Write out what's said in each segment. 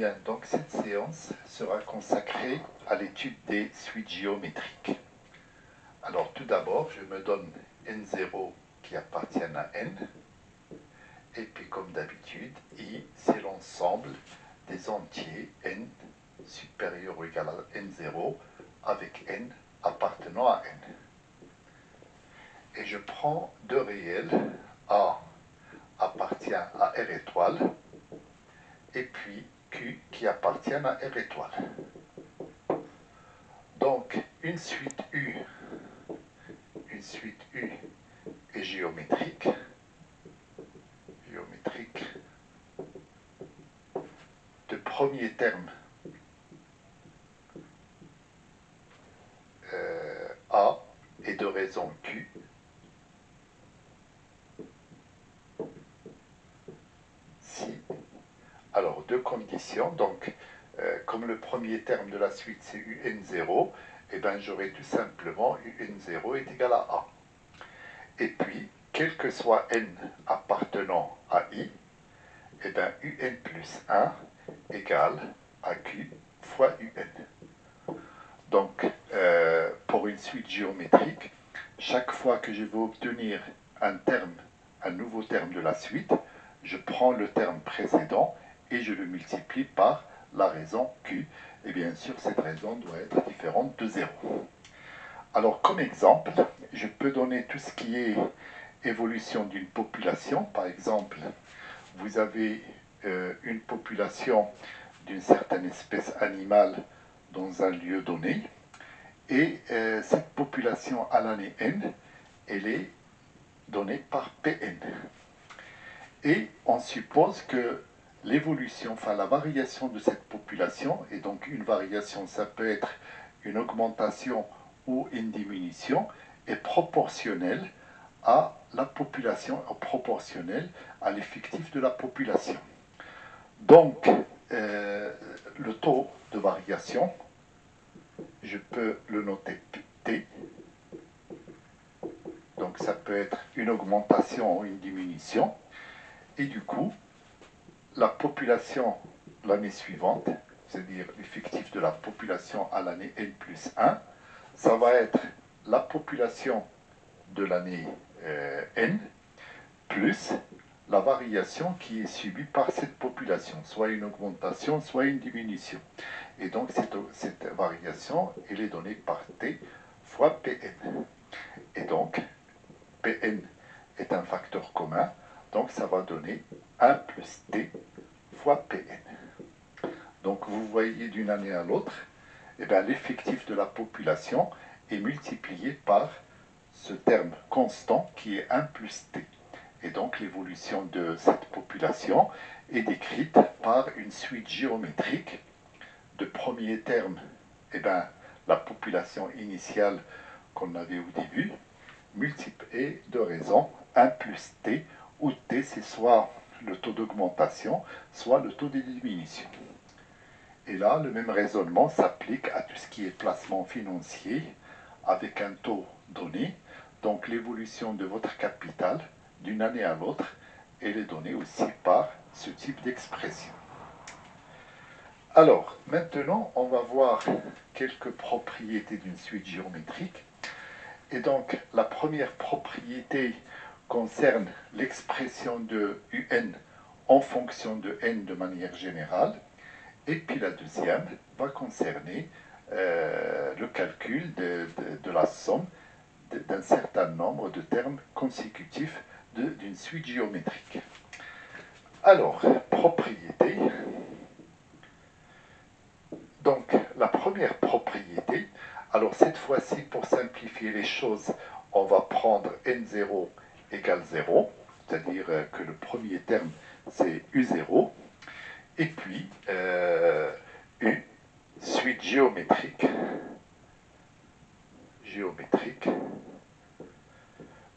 Bien, donc cette séance sera consacrée à l'étude des suites géométriques. Alors tout d'abord, je me donne n0 qui appartiennent à n, et puis comme d'habitude, i c'est l'ensemble des entiers n supérieur ou égal à n0 avec n appartenant à n. Et je prends deux réels, a appartient à R étoile, et puis Q qui appartiennent à R étoile. Donc, une suite U est géométrique de premier terme A et de raison Q, si, alors deux conditions, donc comme le premier terme de la suite c'est UN0, et bien j'aurai tout simplement UN0 est égal à A. Et puis, quel que soit n appartenant à I, et bien UN plus 1 égale à Q fois UN. Donc, pour une suite géométrique, chaque fois que je veux obtenir un nouveau terme de la suite, je prends le terme précédent et je le multiplie par la raison Q. Et bien sûr, cette raison doit être différente de 0. Alors, comme exemple, je peux donner tout ce qui est évolution d'une population. Par exemple, vous avez une population d'une certaine espèce animale dans un lieu donné, et cette population à l'année n, elle est donnée par Pn. Et on suppose que l'évolution, enfin la variation de cette population, et donc une variation, ça peut être une augmentation ou une diminution, est proportionnelle à la population, proportionnelle à l'effectif de la population. Donc, le taux de variation, je peux le noter T. Donc, ça peut être une augmentation ou une diminution. Et du coup, la population l'année suivante, c'est-à-dire l'effectif de la population à l'année N plus 1, ça va être la population de l'année N plus la variation qui est subie par cette population, soit une augmentation, soit une diminution. Et donc cette variation, elle est donnée par T fois Pn. Et donc, Pn est un facteur commun, donc ça va donner 1 plus T fois Pn. Donc vous voyez d'une année à l'autre, eh l'effectif de la population est multiplié par ce terme constant qui est 1 plus T. Et donc l'évolution de cette population est décrite par une suite géométrique de premier terme, la population initiale qu'on avait au début, multipliée de raison 1 plus T, où T c'est soit le taux d'augmentation, soit le taux de diminution. Et là, le même raisonnement s'applique à tout ce qui est placement financier avec un taux donné. Donc l'évolution de votre capital d'une année à l'autre, elle est donnée aussi par ce type d'expression. Alors, maintenant, on va voir quelques propriétés d'une suite géométrique. Et donc, la première propriété concerne l'expression de UN en fonction de n de manière générale. Et puis la deuxième va concerner le calcul de la somme d'un certain nombre de termes consécutifs d'une suite géométrique. Alors, propriété. Donc, la première propriété, alors cette fois-ci, pour simplifier les choses, on va prendre n0 égale 0, c'est-à-dire que le premier terme, c'est u0, et puis une suite géométrique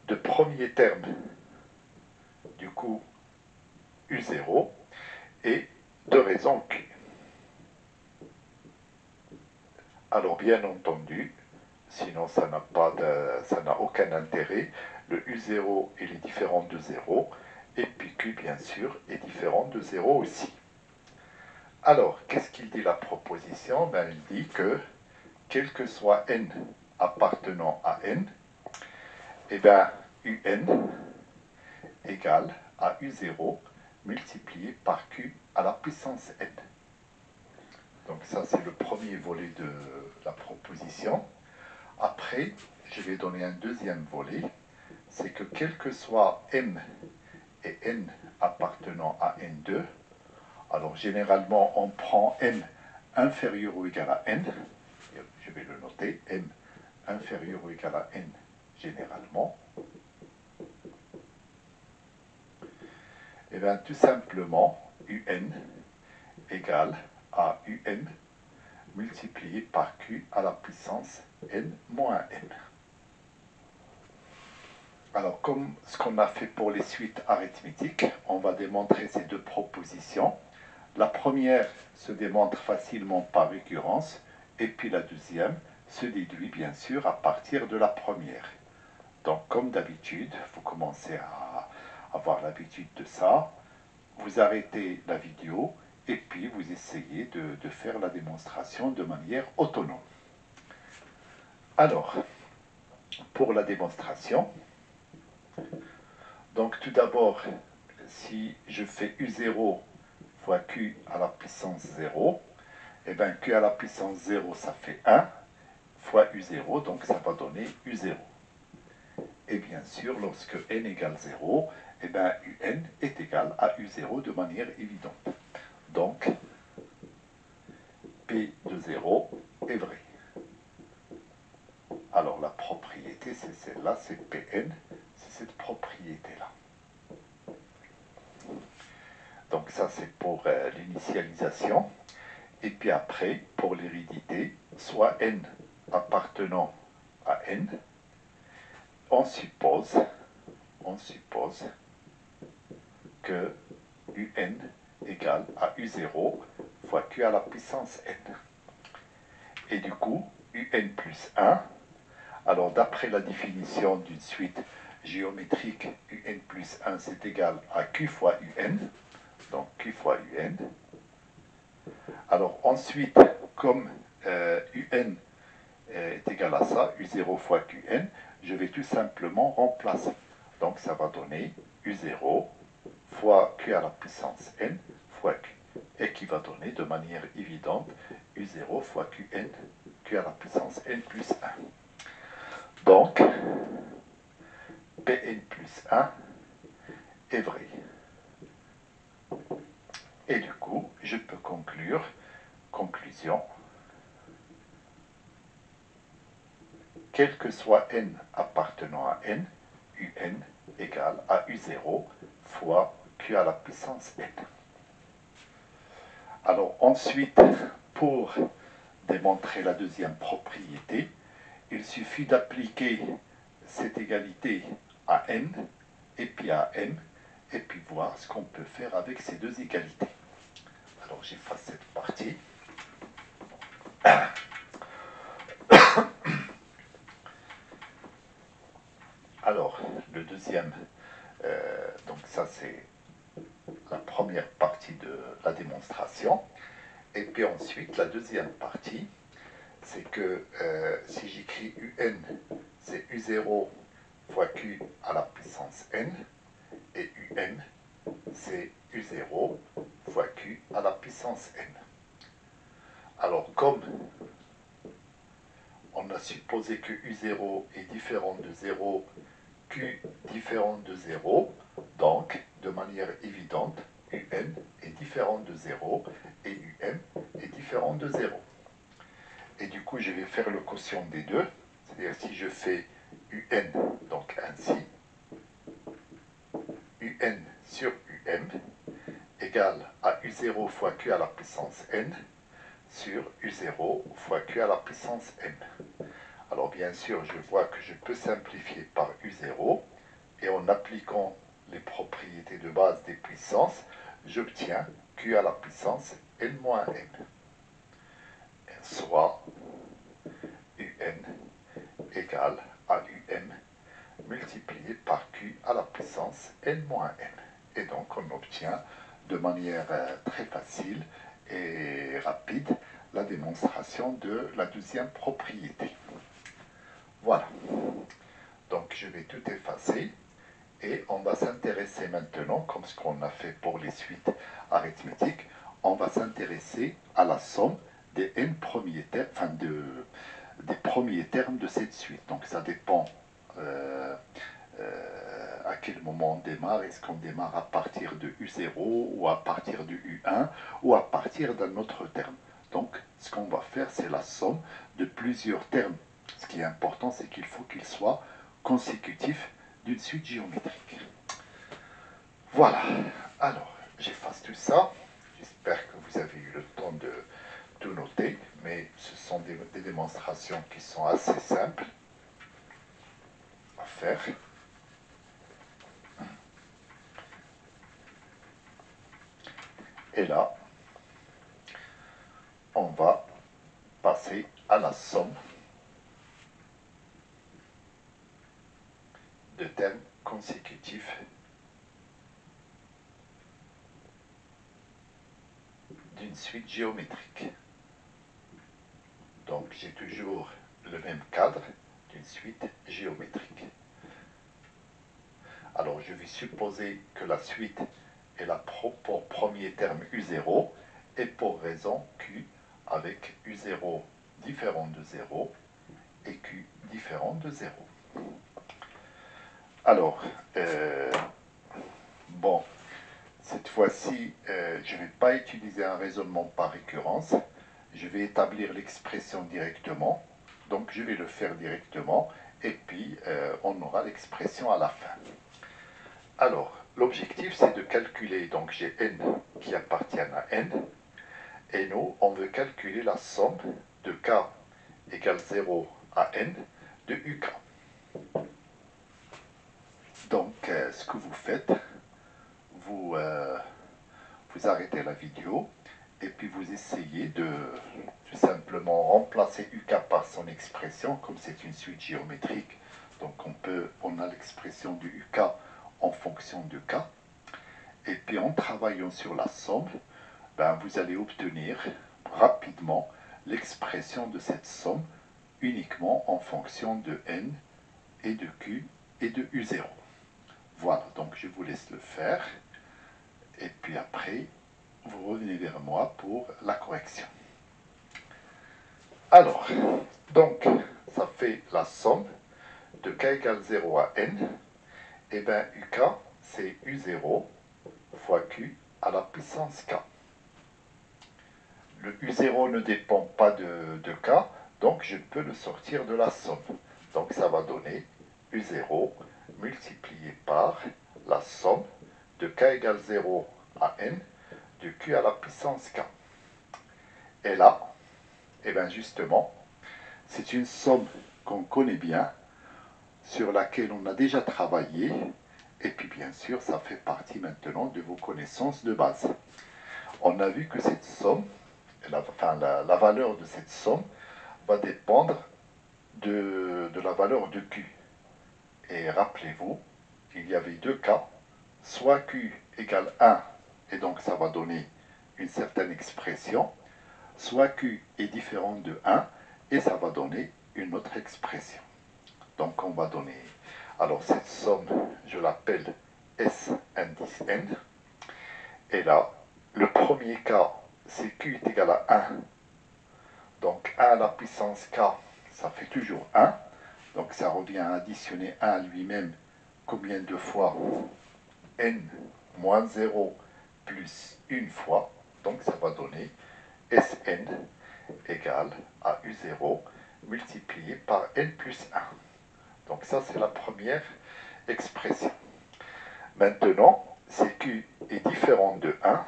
de premier terme, du coup u0, et de raison q. Alors bien entendu, sinon ça n'a aucun intérêt, le u0 il est différent de 0, et puis q bien sûr est différent de 0 aussi. Alors, qu'est-ce qu'il dit la proposition? Ben, il dit que, quel que soit n appartenant à n, eh bien, un égale à u0 multiplié par q à la puissance n. Donc ça, c'est le premier volet de la proposition. Après, je vais donner un deuxième volet, c'est que quel que soit m et n appartenant à n2, alors généralement on prend m inférieur ou égal à n, je vais le noter, m inférieur ou égal à n généralement, et bien tout simplement un égale à un multiplié par q à la puissance n moins n. Alors, comme ce qu'on a fait pour les suites arithmétiques, on va démontrer ces deux propositions. La première se démontre facilement par récurrence, et puis la deuxième se déduit bien sûr à partir de la première. Donc, comme d'habitude, vous commencez à avoir l'habitude de ça, vous arrêtez la vidéo, et puis vous essayez de faire la démonstration de manière autonome. Alors, pour la démonstration, donc tout d'abord, si je fais u0 fois q à la puissance 0, et bien q à la puissance 0, ça fait 1, fois u0, donc ça va donner u0. Et bien sûr, lorsque n égale 0, et bien un est égal à u0 de manière évidente. Donc, p de 0 est vrai. Alors la propriété, c'est celle-là, c'est Pn, c'est cette propriété-là. Donc ça, c'est pour l'initialisation. Et puis après, pour l'hérédité, soit n appartenant à n, on suppose que un égale à u0 fois q à la puissance n. Et du coup, un plus 1, alors d'après la définition d'une suite géométrique, un plus 1 c'est égal à q fois un, donc q fois un. Alors ensuite, comme un est égal à ça, u0 fois qn, je vais tout simplement remplacer. Donc ça va donner u0 fois q à la puissance n fois q, et qui va donner de manière évidente u0 fois qn, q à la puissance n plus 1. Donc, Pn plus 1 est vrai. Et du coup, je peux conclure, conclusion, quel que soit n appartenant à n, un égale à u0 fois q à la puissance n. Alors ensuite, pour démontrer la deuxième propriété, il suffit d'appliquer cette égalité à n et puis à m, et puis voir ce qu'on peut faire avec ces deux égalités. Alors j'efface cette partie. Alors, le deuxième, donc ça c'est la première partie de la démonstration. Et puis ensuite, la deuxième partie, c'est que si j'écris un, c'est u0 fois q à la puissance n, et un, c'est u0 fois q à la puissance n. Alors, comme on a supposé que u0 est différent de 0, q différent de 0, donc, de manière évidente, un est différent de 0 et um est différent de 0. Et du coup, je vais faire le quotient des deux, c'est-à-dire si je fais un, donc ainsi, un sur um égale à u0 fois q à la puissance n sur u0 fois q à la puissance m. Alors bien sûr, je vois que je peux simplifier par u0, et en appliquant les propriétés de base des puissances, j'obtiens q à la puissance n moins m, soit un égale à um multiplié par q à la puissance n moins m. Et donc on obtient de manière très facile et rapide la démonstration de la deuxième propriété. Voilà. Donc je vais tout effacer et on va s'intéresser maintenant, comme ce qu'on a fait pour les suites arithmétiques, on va s'intéresser à la somme des n premiers termes, enfin des premiers termes de cette suite. Donc ça dépend à quel moment on démarre. Est-ce qu'on démarre à partir de U0 ou à partir du U1 ou à partir d'un autre terme. Donc ce qu'on va faire, c'est la somme de plusieurs termes. Ce qui est important, c'est qu'il faut qu'ils soient consécutifs d'une suite géométrique. Voilà. Alors, j'efface tout ça. J'espère que vous avez eu le temps de tout noter, mais ce sont des démonstrations qui sont assez simples à faire. Et là, on va passer à la somme de termes consécutifs d'une suite géométrique. Donc j'ai toujours le même cadre d'une suite géométrique. Alors je vais supposer que la suite est la pour premier terme U0 et pour raison Q avec U0 différent de 0 et Q différent de 0. Alors, bon, cette fois-ci, je ne vais pas utiliser un raisonnement par récurrence. Je vais établir l'expression directement. Donc, je vais le faire directement. Et puis, on aura l'expression à la fin. Alors, l'objectif, c'est de calculer. Donc, j'ai n qui appartiennent à n. Et nous, on veut calculer la somme de k égale 0 à n de uk. Donc, ce que vous faites, vous arrêtez la vidéo et puis vous essayez de tout simplement remplacer UK par son expression, comme c'est une suite géométrique. Donc on a l'expression du UK en fonction de K. Et puis en travaillant sur la somme, ben, vous allez obtenir rapidement l'expression de cette somme uniquement en fonction de N et de Q et de U0. Voilà, donc je vous laisse le faire. Et puis après, vous revenez vers moi pour la correction. Alors, donc, ça fait la somme de k égale 0 à n. Et bien, uk, c'est u0 fois q à la puissance k. Le u0 ne dépend pas de k, donc je peux le sortir de la somme. Donc ça va donner u0 multiplié par la somme de k égale 0 à n de q à la puissance k. Et là, et bien justement, c'est une somme qu'on connaît bien, sur laquelle on a déjà travaillé, et puis bien sûr, ça fait partie maintenant de vos connaissances de base. On a vu que cette somme, la valeur de cette somme, va dépendre de la valeur de Q. Et rappelez-vous, il y avait deux cas, soit Q égale 1, et donc ça va donner une certaine expression, soit Q est différent de 1, et ça va donner une autre expression. Donc on va donner, alors cette somme, je l'appelle S indice N, et là, le premier cas, c'est Q est égal à 1, donc 1 à la puissance K, ça fait toujours 1, donc ça revient à additionner 1 à lui-même combien de fois N moins 0 plus une fois, donc ça va donner Sn égale à U0 multiplié par N plus 1. Donc ça, c'est la première expression. Maintenant, si Q est différent de 1,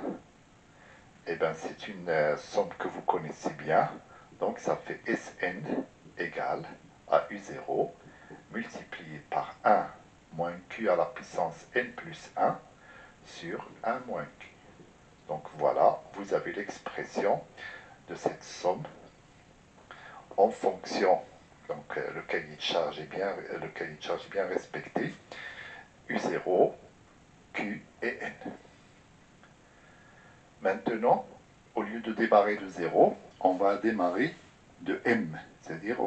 eh bien c'est une somme que vous connaissez bien. Donc ça fait Sn égale à U0 multiplié par 1 moins Q à la puissance N plus 1 sur 1 moins Q. Donc voilà, vous avez l'expression de cette somme en fonction, donc le cahier de charge est bien respecté, U0, Q et N. Maintenant, au lieu de démarrer de 0, on va démarrer de m. C'est-à-dire,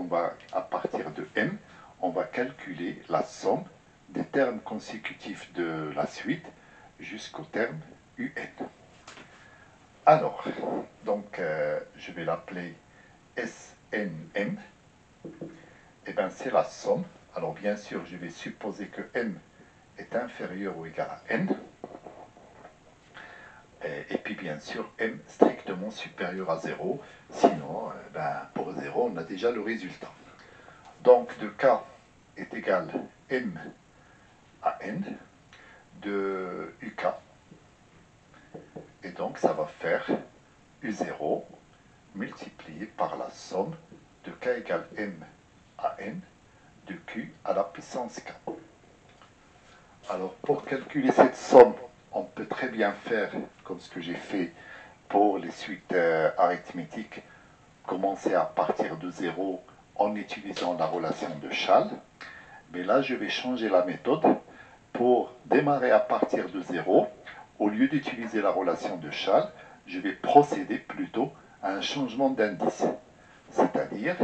à partir de m, on va calculer la somme des termes consécutifs de la suite jusqu'au terme un. Alors, donc, je vais l'appeler SNM. Et bien, c'est la somme. Alors, bien sûr, je vais supposer que m est inférieur ou égal à n. Et puis, bien sûr, m strictement supérieur à 0. Sinon, pour 0, on a déjà le résultat. Donc, de k est égal m à n de uk. Et donc, ça va faire u0 multiplié par la somme de k égale m à n de q à la puissance k. Alors, pour calculer cette somme, on peut très bien faire comme ce que j'ai fait pour les suites arithmétiques, commencer à partir de 0 en utilisant la relation de Schall. Mais là, je vais changer la méthode pour démarrer à partir de 0. Au lieu d'utiliser la relation de Schall, je vais procéder plutôt à un changement d'indice. C'est-à-dire,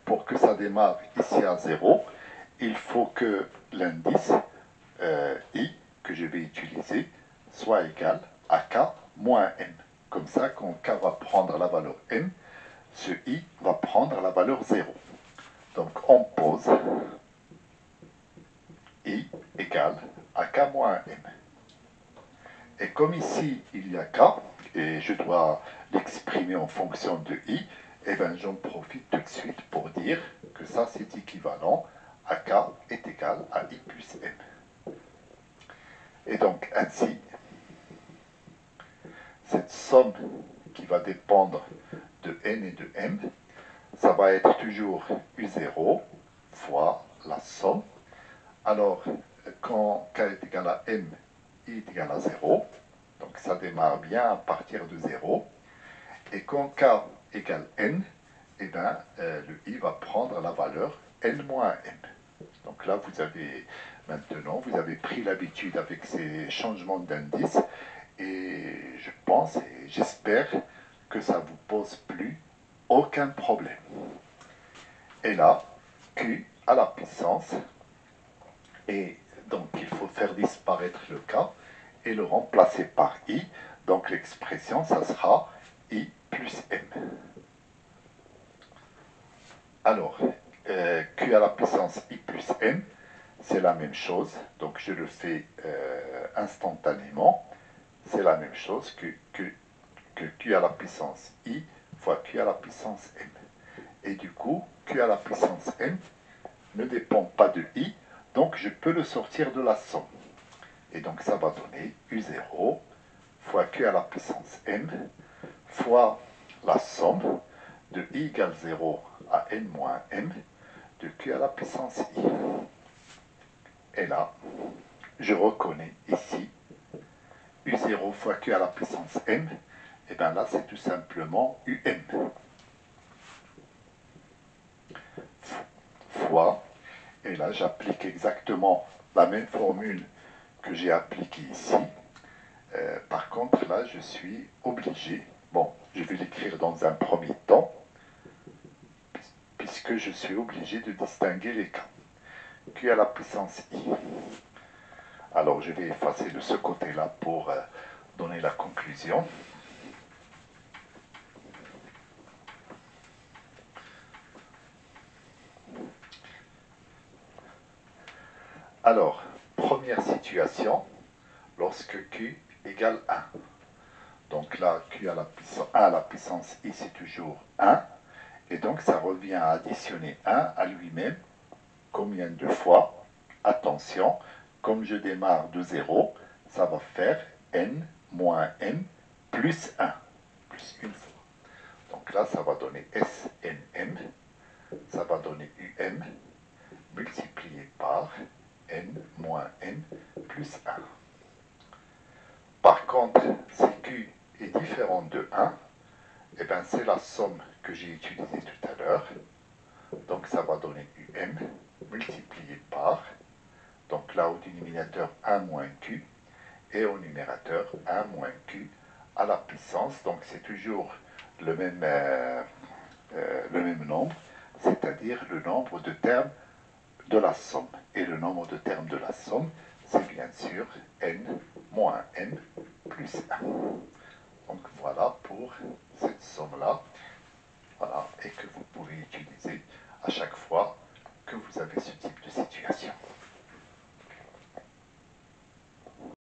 pour que ça démarre ici à 0, il faut que l'indice i que je vais utiliser soit égal à k moins m. Comme ça, quand k va prendre la valeur m, ce i va prendre la valeur 0. Donc, on pose i égale à k moins m. Et comme ici, il y a k, et je dois l'exprimer en fonction de i, et bien j'en profite tout de suite pour dire que ça, c'est équivalent à k est égal à i plus m. Et donc, ainsi, cette somme qui va dépendre de n et de m, ça va être toujours u0 fois la somme. Alors, quand k est égal à m, i est égal à 0, donc ça démarre bien à partir de 0. Et quand k égale n, eh bien, le i va prendre la valeur n moins m. Donc là, maintenant, vous avez pris l'habitude avec ces changements d'indice. Et je pense et j'espère que ça ne vous pose plus aucun problème. Et là, q à la puissance, et donc il faut faire disparaître le k et le remplacer par i. Donc l'expression, ça sera i plus m. Alors, q à la puissance i plus m, c'est la même chose. Donc je le fais instantanément. C'est la même chose que q à la puissance i fois q à la puissance m. Et du coup, q à la puissance m ne dépend pas de i, donc je peux le sortir de la somme. Et donc ça va donner u0 fois q à la puissance m fois la somme de i égale 0 à n moins m de q à la puissance i. Et là, je reconnais ici u0 fois q à la puissance m, et bien là c'est tout simplement um fois, et là j'applique exactement la même formule que j'ai appliquée ici. Par contre là je suis obligé, bon je vais l'écrire dans un premier temps, puisque je suis obligé de distinguer les cas. Q à la puissance i. Alors je vais effacer de ce côté-là pour donner la conclusion. Alors, première situation, lorsque Q égale 1. Donc là, Q à la puissance, 1 à la puissance i, c'est toujours 1. Et donc, ça revient à additionner 1 à lui-même. Combien de fois? Attention, comme je démarre de 0, ça va faire n moins m plus 1, plus une fois. Donc là, ça va donner SNM, ça va donner UM, multiplié par n moins m plus 1. Par contre, si Q est différent de 1, eh bien c'est la somme que j'ai utilisée tout à l'heure. Donc ça va donner UM multiplié par, donc là au dénominateur 1 moins Q, et au numérateur 1 moins Q à la puissance, donc c'est toujours le même nombre, c'est-à-dire le nombre de termes de la somme. Et le nombre de termes de la somme, c'est bien sûr n moins n plus 1. Donc voilà pour cette somme-là, voilà, et que vous pouvez utiliser à chaque